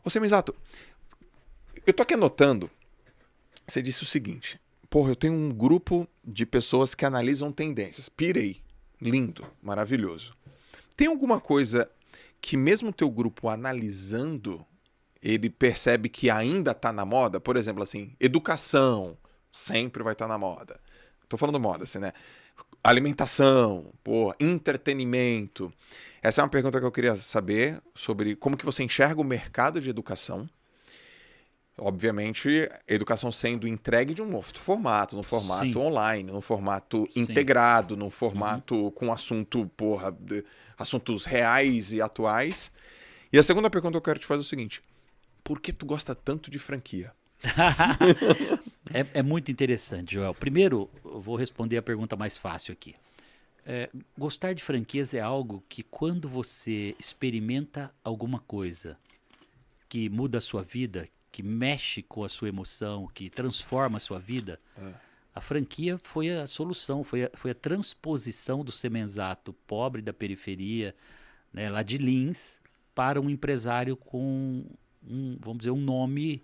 Ô, Semizato, eu tô aqui anotando, você disse o seguinte, porra, eu tenho um grupo de pessoas que analisam tendências. Pirei. Lindo, maravilhoso. Tem alguma coisa que mesmo o teu grupo analisando, ele percebe que ainda tá na moda? Por exemplo, assim, educação sempre vai estar na moda. Tô falando moda, assim, né? Alimentação, porra, entretenimento. Essa é uma pergunta que eu queria saber sobre como que você enxerga o mercado de educação. Obviamente, a educação sendo entregue de um novo formato, num formato Sim, online, num formato sim. integrado, num Uhum. formato com assunto, porra, assuntos reais e atuais. E a segunda pergunta que eu quero te fazer é o seguinte: por que tu gosta tanto de franquia? É muito interessante, Joel. Primeiro, eu vou responder a pergunta mais fácil aqui. Gostar de franquias é algo que quando você experimenta alguma coisa que muda a sua vida, que mexe com a sua emoção, que transforma a sua vida, a franquia foi a solução, foi a transposição do semenzato pobre da periferia, né, lá de Lins, para um empresário com vamos dizer, um nome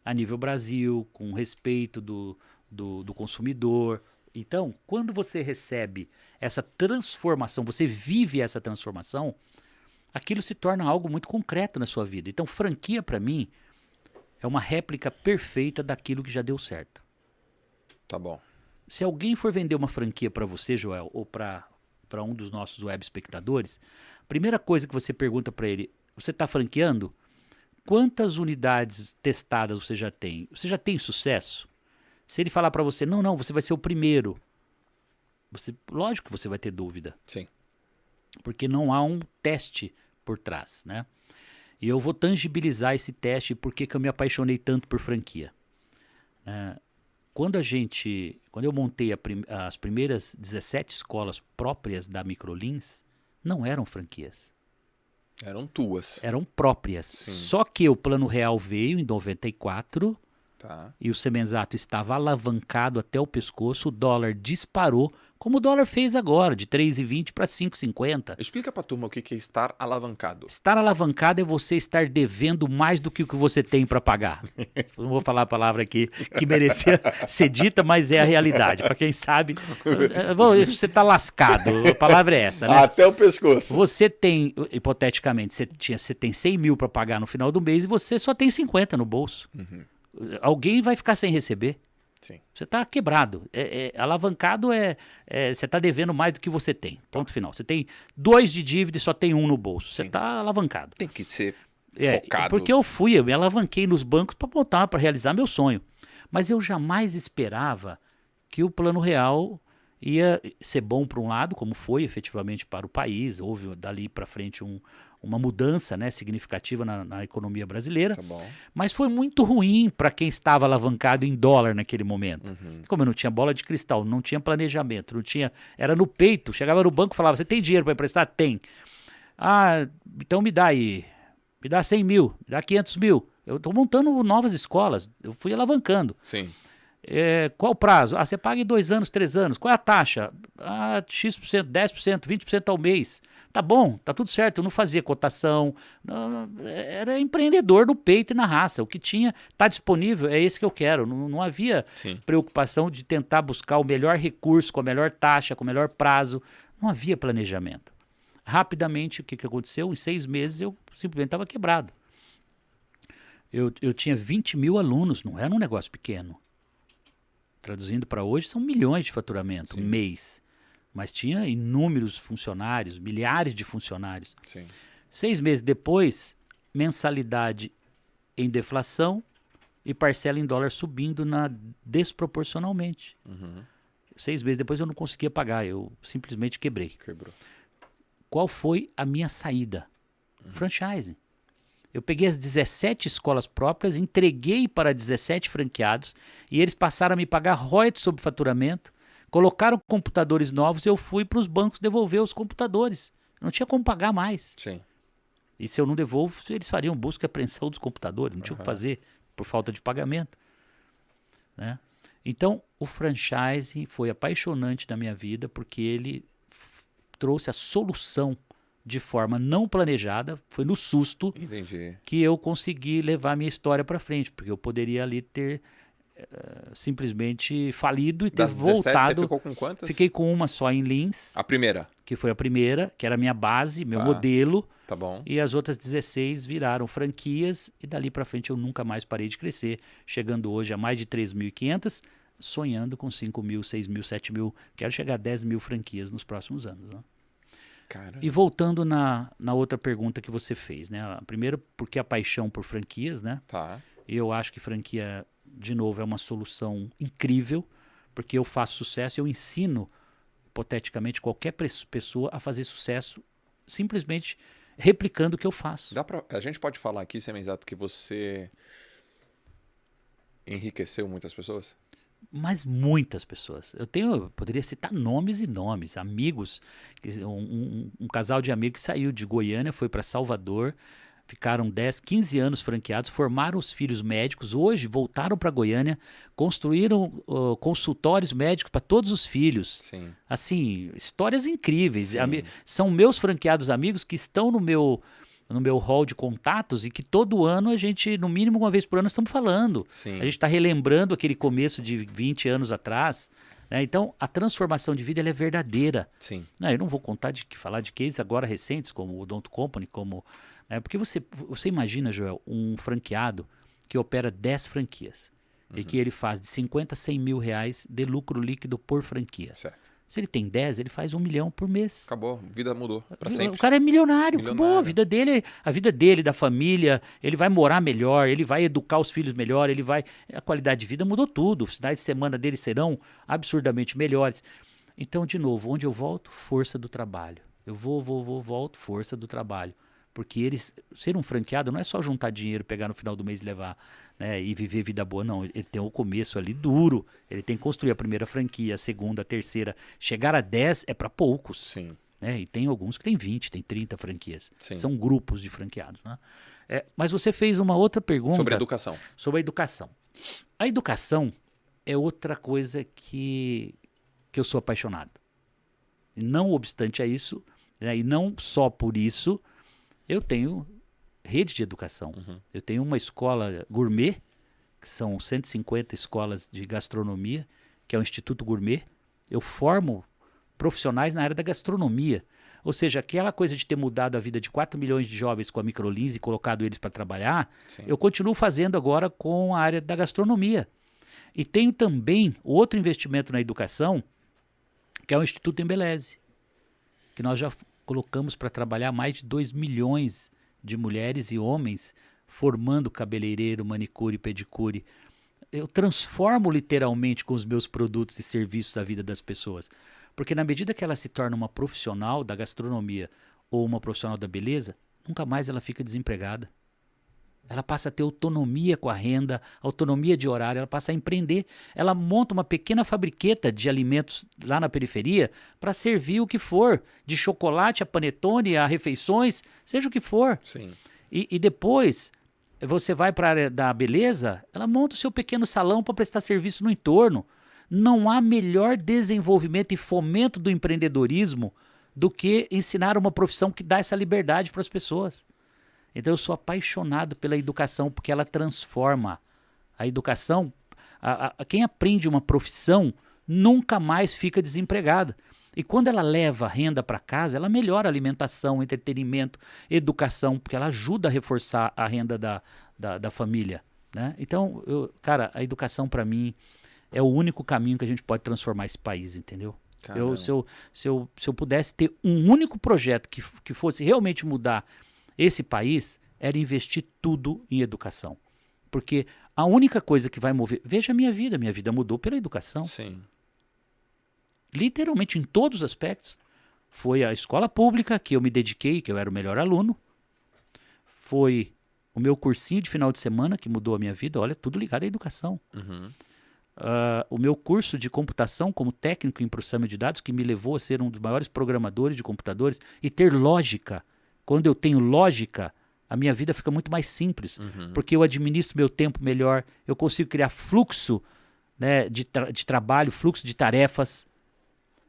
a nível Brasil, com respeito do consumidor. Então, quando você recebe essa transformação, você vive essa transformação, aquilo se torna algo muito concreto na sua vida. Então, franquia, para mim, é uma réplica perfeita daquilo que já deu certo. Tá bom. Se alguém for vender uma franquia para você, Joel, ou para um dos nossos web espectadores, a primeira coisa que você pergunta para ele, você está franqueando? Quantas unidades testadas você já tem? Você já tem sucesso? Se ele falar para você, não, não, você vai ser o primeiro, lógico que você vai ter dúvida, Sim. porque não há um teste por trás, né? E eu vou tangibilizar esse teste e por que eu me apaixonei tanto por franquia. Quando eu montei as primeiras 17 escolas próprias da Microlins, não eram franquias, Eram tuas. eram próprias. Sim. Só que o Plano Real veio em 94 Tá. e o Semenzato estava alavancado até o pescoço, o dólar disparou, como o dólar fez agora, de 3,20 para 5,50. Explica pra turma o que é estar alavancado. Estar alavancado é você estar devendo mais do que o que você tem para pagar. Não vou falar a palavra aqui que merecia ser dita, mas é a realidade. Para quem sabe, você está lascado. A palavra é essa, né? Até o pescoço. Você tem, hipoteticamente, você tem 100 mil para pagar no final do mês e você só tem 50 no bolso. Alguém vai ficar sem receber. Sim. Você está quebrado. Alavancado você está devendo mais do que você tem. Ponto final. Você tem 2 de dívida e só tem 1 no bolso. Você Sim. está alavancado. Tem que ser focado. Porque eu me alavanquei nos bancos para botar, para realizar meu sonho. Mas eu jamais esperava que o Plano Real ia ser bom para um lado, como foi efetivamente para o país. Houve dali para frente uma mudança, né, significativa na economia brasileira. Tá bom. Mas foi muito ruim para quem estava alavancado em dólar naquele momento. Como eu não tinha bola de cristal, não tinha planejamento, não tinha, era no peito. Chegava no banco e falava: você tem dinheiro para emprestar? Tem. Ah, então me dá aí. Me dá 100 mil, me dá 500 mil. Eu estou montando novas escolas, eu fui alavancando. Sim. Qual o prazo? Você paga em 2 anos, 3 anos. Qual é a taxa? X%, 10%, 20% ao mês. Tá bom, tá tudo certo. Eu não fazia cotação. Era empreendedor no peito e na raça. O que tinha está disponível, é esse que eu quero. Não havia Sim. preocupação de tentar buscar o melhor recurso, com a melhor taxa, com o melhor prazo. Não havia planejamento. Rapidamente, o que aconteceu? Em 6 meses eu simplesmente estava quebrado. Eu tinha 20 mil alunos, não era um negócio pequeno. Traduzindo para hoje, são milhões de faturamento, mês. Mas tinha inúmeros funcionários, milhares de funcionários. Sim. 6 meses depois, mensalidade em deflação e parcela em dólar subindo desproporcionalmente. 6 meses depois eu não conseguia pagar, eu simplesmente quebrei. Quebrou. Qual foi a minha saída? Franchising. Eu peguei as 17 escolas próprias, entreguei para 17 franqueados e eles passaram a me pagar royalties sobre faturamento, colocaram computadores novos e eu fui para os bancos devolver os computadores. Não tinha como pagar mais. Sim. E se eu não devolvo, eles fariam busca e apreensão dos computadores. Não tinha o que fazer por falta de pagamento. Né? Então, o franchising foi apaixonante na minha vida porque ele trouxe a solução de forma não planejada, foi no susto Entendi. que eu consegui levar a minha história para frente, porque eu poderia ali ter simplesmente falido e ter Das 17, voltado. você ficou com quantas? Fiquei com uma só em Lins, A primeira. que foi a primeira, que era a minha base, meu Tá. modelo, Tá bom. e as outras 16 viraram franquias, e dali para frente eu nunca mais parei de crescer, chegando hoje a mais de 3.500, sonhando com 5 mil, 6 mil, 7 mil, quero chegar a 10 mil franquias nos próximos anos. Né? Cara. E voltando na outra pergunta que você fez, né? Primeiro, porque a paixão por franquias, né? Tá. Eu acho que franquia, de novo, é uma solução incrível, porque eu faço sucesso, eu ensino, hipoteticamente, qualquer pessoa a fazer sucesso simplesmente replicando o que eu faço. A gente pode falar aqui, Semizato, que você enriqueceu muitas pessoas? Mas muitas pessoas. Eu poderia citar nomes e nomes, amigos. Um casal de amigos que saiu de Goiânia, foi para Salvador, ficaram 10, 15 anos franqueados, formaram os filhos médicos, hoje voltaram para Goiânia, construíram consultórios médicos para todos os filhos. Sim. Assim, histórias incríveis. Sim. São meus franqueados amigos que estão no meu hall de contatos e que todo ano a gente, no mínimo uma vez por ano, estamos falando. Sim. A gente está relembrando aquele começo de 20 anos atrás. Né? Então, a transformação de vida ela é verdadeira. Sim. Eu não vou falar de cases agora recentes, como o Odonto Company, porque você imagina, Joel, um franqueado que opera 10 franquias e que ele faz de 50 a 100 mil reais de lucro líquido por franquia. Certo. Se ele tem 10, ele faz 1 milhão por mês. Acabou. A vida mudou para sempre. O cara é milionário. Acabou. A vida dele, da família, ele vai morar melhor, ele vai educar os filhos melhor, a qualidade de vida mudou tudo. Os finais de semana dele serão absurdamente melhores. Então, de novo, onde eu volto? Força do trabalho. Eu volto, força do trabalho. Porque ser um franqueado não é só juntar dinheiro, pegar no final do mês e levar, né, e viver vida boa, não. Ele tem o começo ali duro, ele tem que construir a primeira franquia, a segunda, a terceira. Chegar a 10 é para poucos. Sim. Né? E tem alguns que tem 20, tem 30 franquias. Sim. São grupos de franqueados. Né? Mas você fez uma outra pergunta. Sobre a educação. Sobre a educação. A educação é outra coisa que eu sou apaixonado. E não obstante a isso, né, e não só por isso, eu tenho rede de educação. Eu tenho uma escola gourmet, que são 150 escolas de gastronomia, que é o Instituto Gourmet. Eu formo profissionais na área da gastronomia. Ou seja, aquela coisa de ter mudado a vida de 4 milhões de jovens com a Microlins e colocado eles para trabalhar, Sim. eu continuo fazendo agora com a área da gastronomia. E tenho também outro investimento na educação, que é o Instituto Embeleze, que nós já colocamos para trabalhar mais de 2 milhões de mulheres e homens, formando cabeleireiro, manicure, pedicure. Eu transformo literalmente com os meus produtos e serviços a vida das pessoas. Porque na medida que ela se torna uma profissional da gastronomia ou uma profissional da beleza, nunca mais ela fica desempregada. Ela passa a ter autonomia com a renda, autonomia de horário, ela passa a empreender. Ela monta uma pequena fabriqueta de alimentos lá na periferia para servir o que for, de chocolate a panetone, a refeições, seja o que for. Sim. E depois você vai para a área da beleza, ela monta o seu pequeno salão para prestar serviço no entorno. Não há melhor desenvolvimento e fomento do empreendedorismo do que ensinar uma profissão que dá essa liberdade para as pessoas. Então eu sou apaixonado pela educação, porque ela transforma. A educação, quem aprende uma profissão nunca mais fica desempregado. E quando ela leva renda para casa, ela melhora a alimentação, entretenimento, educação, porque ela ajuda a reforçar a renda da família. Né? Então, cara, a educação para mim é o único caminho que a gente pode transformar esse país, entendeu? Se eu pudesse ter um único projeto que fosse realmente mudar esse país, era investir tudo em educação. Porque a única coisa que vai mover... Veja a minha vida mudou pela educação. Sim. Literalmente em todos os aspectos. Foi a escola pública que eu me dediquei, que eu era o melhor aluno. Foi o meu cursinho de final de semana que mudou a minha vida. Olha, tudo ligado à educação. O meu curso de computação como técnico em processamento de dados, que me levou a ser um dos maiores programadores de computadores e ter lógica. Quando eu tenho lógica, a minha vida fica muito mais simples, porque eu administro meu tempo melhor, eu consigo criar fluxo, né, de trabalho, fluxo de tarefas.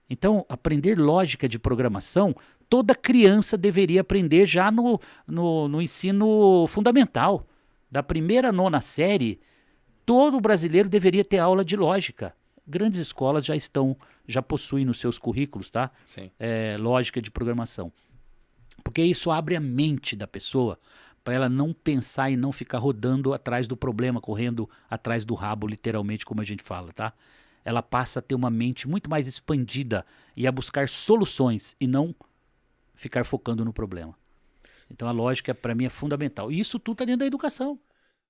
Então, aprender lógica de programação, toda criança deveria aprender já no ensino fundamental. Da primeira à nona série, todo brasileiro deveria ter aula de lógica. Grandes escolas já possuem nos seus currículos, tá? Sim. Lógica de programação. Porque isso abre a mente da pessoa para ela não pensar e não ficar rodando atrás do problema, correndo atrás do rabo, literalmente, como a gente fala, tá? Ela passa a ter uma mente muito mais expandida e a buscar soluções e não ficar focando no problema. Então a lógica, para mim, é fundamental. E isso tudo está dentro da educação.